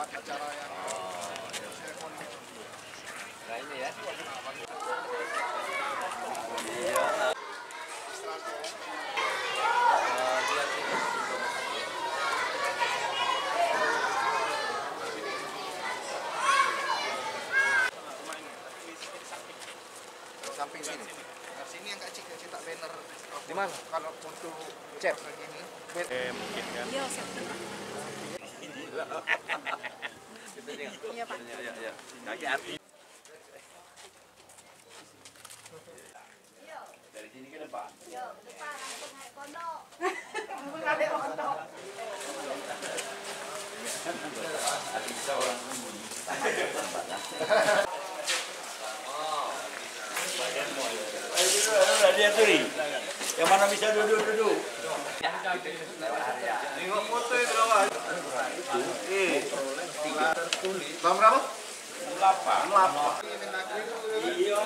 tempat acara yang Nah ini ya. samping sini. Nah, sini yang kecil cetak banner. Di mana? Kalau untuk cek begini. Mungkin kan. Iya, siap. Iya, Pak. Ya. Kaki arti. Dari sini ke depan. Yo, depan langsung naik pondok. Langsung naik pondok. Hati kita orang sembunyi. Dia tuh nih. Yang mana bisa duduk. Tengok foto itu lawan. Bang berapa? 8. Iya.